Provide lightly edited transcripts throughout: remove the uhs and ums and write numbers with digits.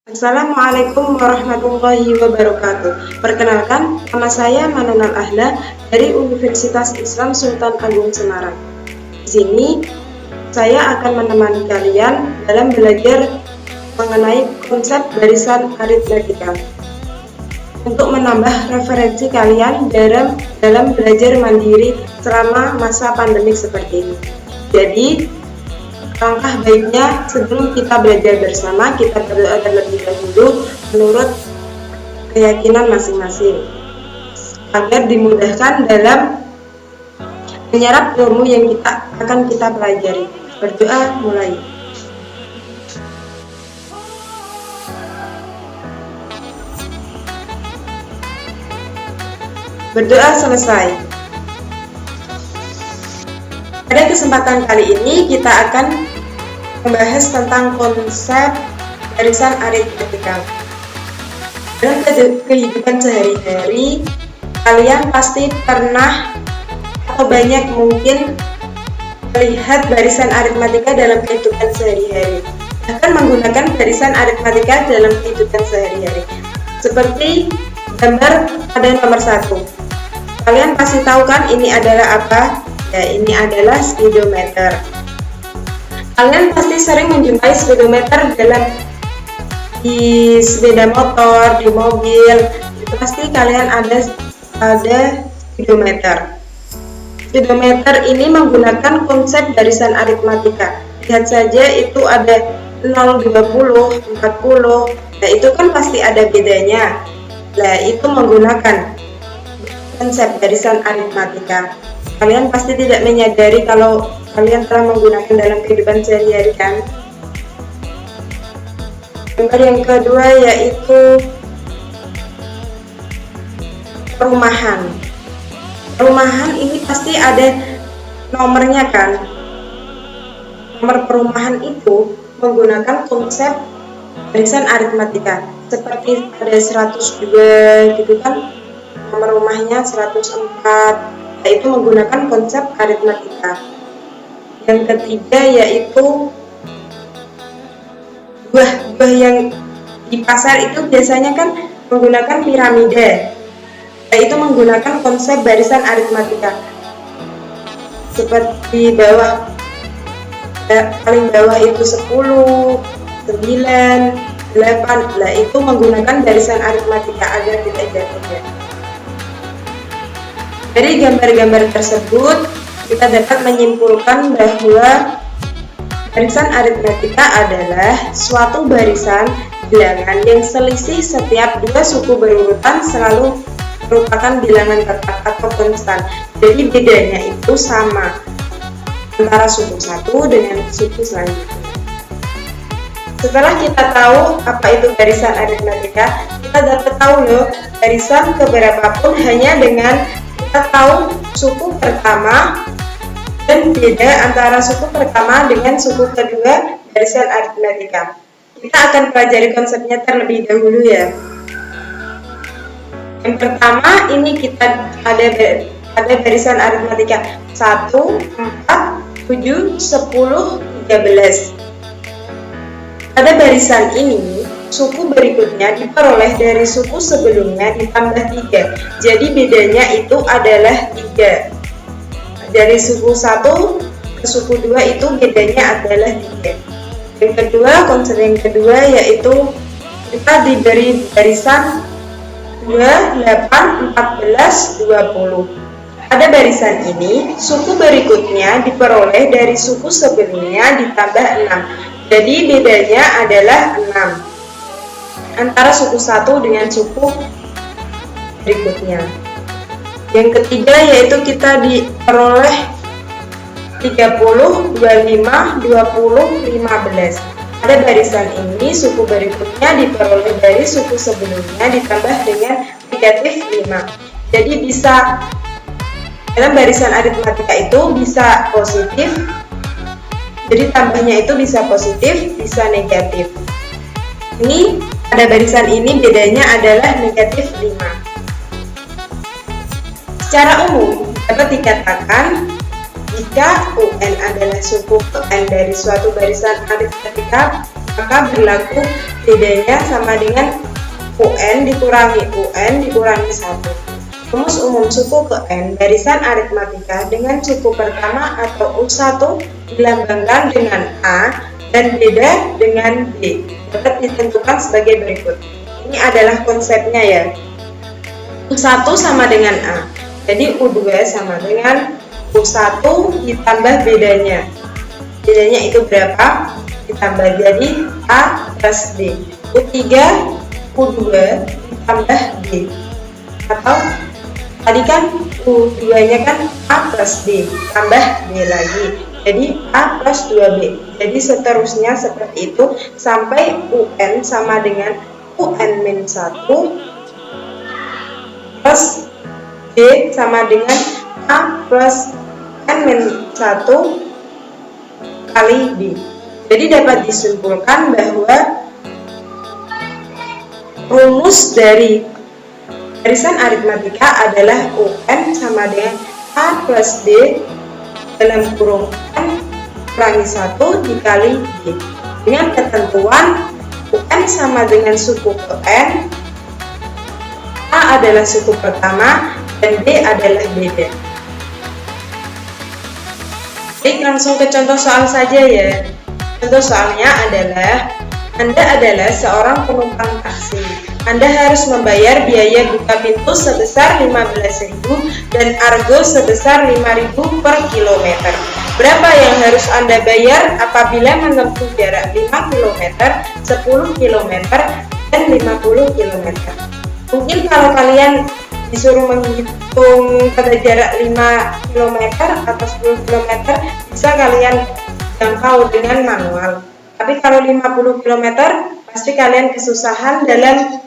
Assalamualaikum warahmatullahi wabarakatuh. Perkenalkan, nama saya Manunal Ahla dari Universitas Islam Sultan Agung Semarang. Di sini, saya akan menemani kalian dalam belajar mengenai konsep barisan aritmetika untuk menambah referensi kalian dalam belajar mandiri selama masa pandemik seperti ini. Jadi, langkah baiknya sebelum kita belajar bersama, kita berdoa terlebih dahulu menurut keyakinan masing-masing agar dimudahkan dalam menyerap ilmu yang akan kita pelajari. Berdoa mulai. Berdoa selesai. Pada kesempatan kali ini kita akan membahas tentang konsep barisan aritmetika. Dalam kehidupan sehari-hari, kalian pasti pernah atau banyak mungkin melihat barisan aritmetika dalam kehidupan sehari-hari. Bahkan menggunakan barisan aritmetika dalam kehidupan sehari-hari. Seperti gambar pada nomor 1. Kalian pasti tahu kan ini adalah apa? Ya, ini adalah speedometer. Kalian pasti sering menjumpai speedometer di sepeda motor, di mobil. Pasti kalian ada speedometer. Speedometer ini menggunakan konsep barisan aritmetika. Lihat saja itu ada 0, 20, 40. Nah, itu kan pasti ada bedanya. Nah, itu menggunakan konsep barisan aritmetika. Kalian pasti tidak menyadari kalau kalian telah menggunakan dalam kehidupan sehari-hari kan? Gambar yang kedua yaitu perumahan. Perumahan ini pasti ada nomornya kan? Nomor perumahan itu menggunakan konsep barisan aritmetika. Seperti ada 102 gitu kan? Nomor rumahnya 104. Itu menggunakan konsep aritmetika. Yang ketiga yaitu buah yang di pasar itu biasanya kan menggunakan piramida, yaitu menggunakan konsep barisan aritmetika. Seperti paling bawah itu 10, 9, 8. Nah, itu menggunakan barisan aritmetika agar tidak jatuh. Dari gambar-gambar tersebut, kita dapat menyimpulkan bahwa barisan aritmetika adalah suatu barisan bilangan yang selisih setiap dua suku berurutan selalu merupakan bilangan tetap atau konstan. Jadi bedanya itu sama antara suku satu dengan suku selanjutnya. Setelah kita tahu apa itu barisan aritmetika, kita dapat tahu loh barisan keberapapun hanya dengan kita tahu suku pertama dan beda antara suku pertama dengan suku kedua barisan aritmetika. Kita akan pelajari konsepnya terlebih dahulu ya. Yang pertama ini kita ada barisan aritmetika 1, 4, 7, 10, 13. Pada barisan ini suku berikutnya diperoleh dari suku sebelumnya ditambah 3. Jadi bedanya itu adalah 3. Dari suku 1 ke suku 2 itu bedanya adalah 3. Yang kedua, konsep yang kedua yaitu kita diberi barisan 2, 8, 14, 20. Pada barisan ini suku berikutnya diperoleh dari suku sebelumnya ditambah 6. Jadi bedanya adalah 6 antara suku 1 dengan suku berikutnya. Yang ketiga yaitu kita diperoleh 30, 25, 20, 15. Pada barisan ini suku berikutnya diperoleh dari suku sebelumnya ditambah dengan negatif 5. Jadi bisa dalam barisan aritmetika itu bisa positif. Jadi tambahnya itu bisa positif, bisa negatif. Ini pada barisan ini bedanya adalah negatif 5. Secara umum dapat dikatakan jika UN adalah suku UN dari suatu barisan aritmetika, maka berlaku bedanya sama dengan UN dikurangi 1. Rumus umum suku ke N barisan aritmatika dengan suku pertama atau U1 dilambangkan dengan A dan beda dengan B dapat ditentukan sebagai berikut. Ini adalah konsepnya ya. U1 sama dengan A. Jadi U2 sama dengan U1 ditambah bedanya. Bedanya itu berapa? Ditambah jadi A plus B. U3 U2 ditambah B. Atau tadi kan U2 nya kan A plus B tambah B lagi, jadi A plus 2B. Jadi seterusnya seperti itu sampai UN sama dengan UN-1 plus B sama dengan A plus N-1 kali B. Jadi dapat disimpulkan bahwa rumus dari barisan aritmatika adalah UN sama dengan A plus B dalam kurung N kurangi 1 dikali B. Dengan ketentuan UN sama dengan suku ke N, A adalah suku pertama dan B adalah beda. Baik, langsung ke contoh soal saja ya. Contoh soalnya adalah Anda adalah seorang penumpang taksi. Anda harus membayar biaya buka pintu sebesar 15.000 dan argo sebesar 5.000 per kilometer. Berapa yang harus Anda bayar apabila menempuh jarak 5 km, 10 km, dan 50 km? Mungkin kalau kalian disuruh menghitung pada jarak 5 km atau 10 km, bisa kalian jangkau dengan manual. Tapi kalau 50 km, pasti kalian kesusahan dalam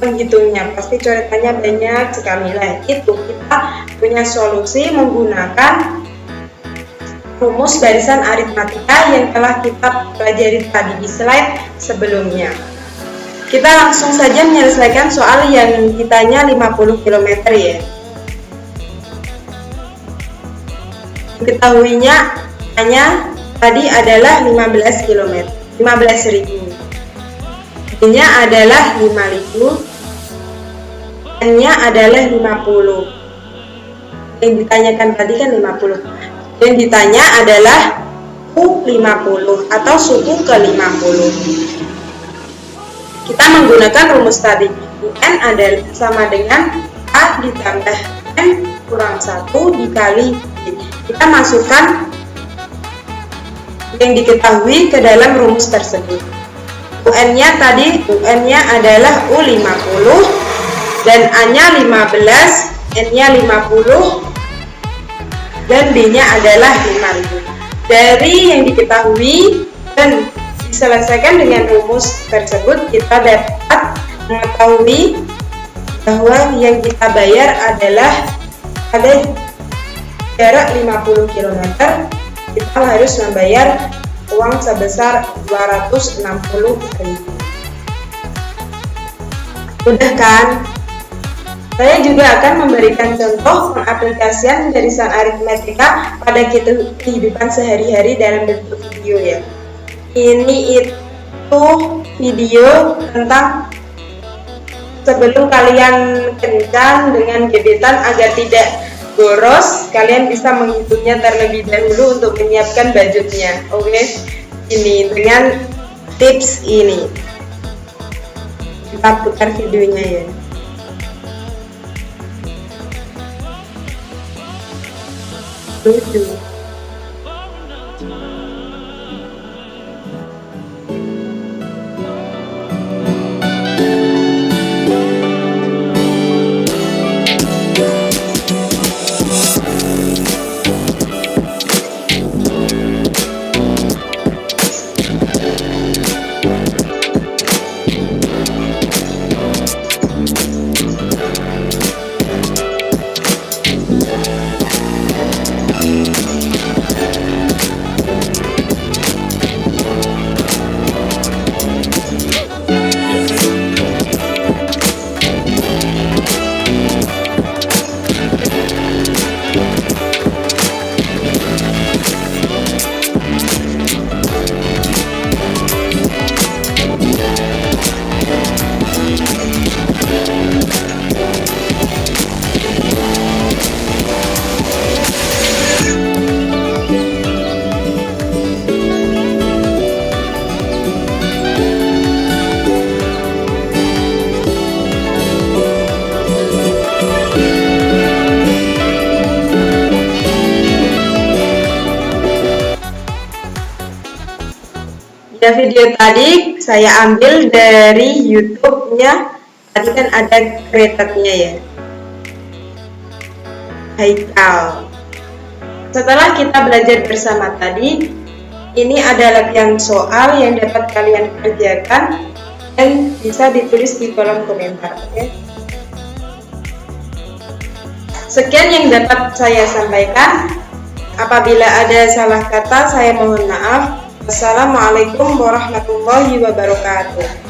menghitungnya, pasti coretannya banyak sekali. Lah itu kita punya solusi menggunakan rumus barisan aritmatika yang telah kita pelajari tadi di slide sebelumnya. Kita langsung saja menyelesaikan soal yang ditanya 50 km ya. Diketahuinya hanya tadi adalah 15 km, 15.000. N-nya adalah 5.000. N-nya adalah 50. Yang ditanyakan tadi kan 50. Yang ditanya adalah U50 atau suku ke 50. Kita menggunakan rumus tadi. UN adalah sama dengan A ditambah N kurang 1 dikali B. Kita masukkan yang diketahui ke dalam rumus tersebut. UN-nya tadi, UN-nya adalah U50 dan A-nya 15, N-nya 50 dan B-nya adalah 5.000. Dari yang diketahui dan diselesaikan dengan rumus tersebut, kita dapat mengetahui bahwa yang kita bayar adalah pada jarak 50 km, kita harus membayar uang sebesar 260.000. Mudah kan? Saya juga akan memberikan contoh pengaplikasian barisan aritmatika pada kehidupan sehari-hari dalam bentuk video ya. Ini itu video tentang sebelum kalian kencan dengan gebetan agar tidak boros, kalian bisa menghitungnya terlebih dahulu untuk menyiapkan budgetnya. Oke, ini dengan tips ini. Kita putar videonya ya. Lucu. video tadi saya ambil dari YouTube-nya. Tadi kan ada creator-nya ya, Haikal. Setelah kita belajar bersama tadi, ini ada latihan soal yang dapat kalian kerjakan dan bisa ditulis di kolom komentar. Oke? Sekian yang dapat saya sampaikan. Apabila ada salah kata, saya mohon maaf. Wassalamualaikum warahmatullahi wabarakatuh.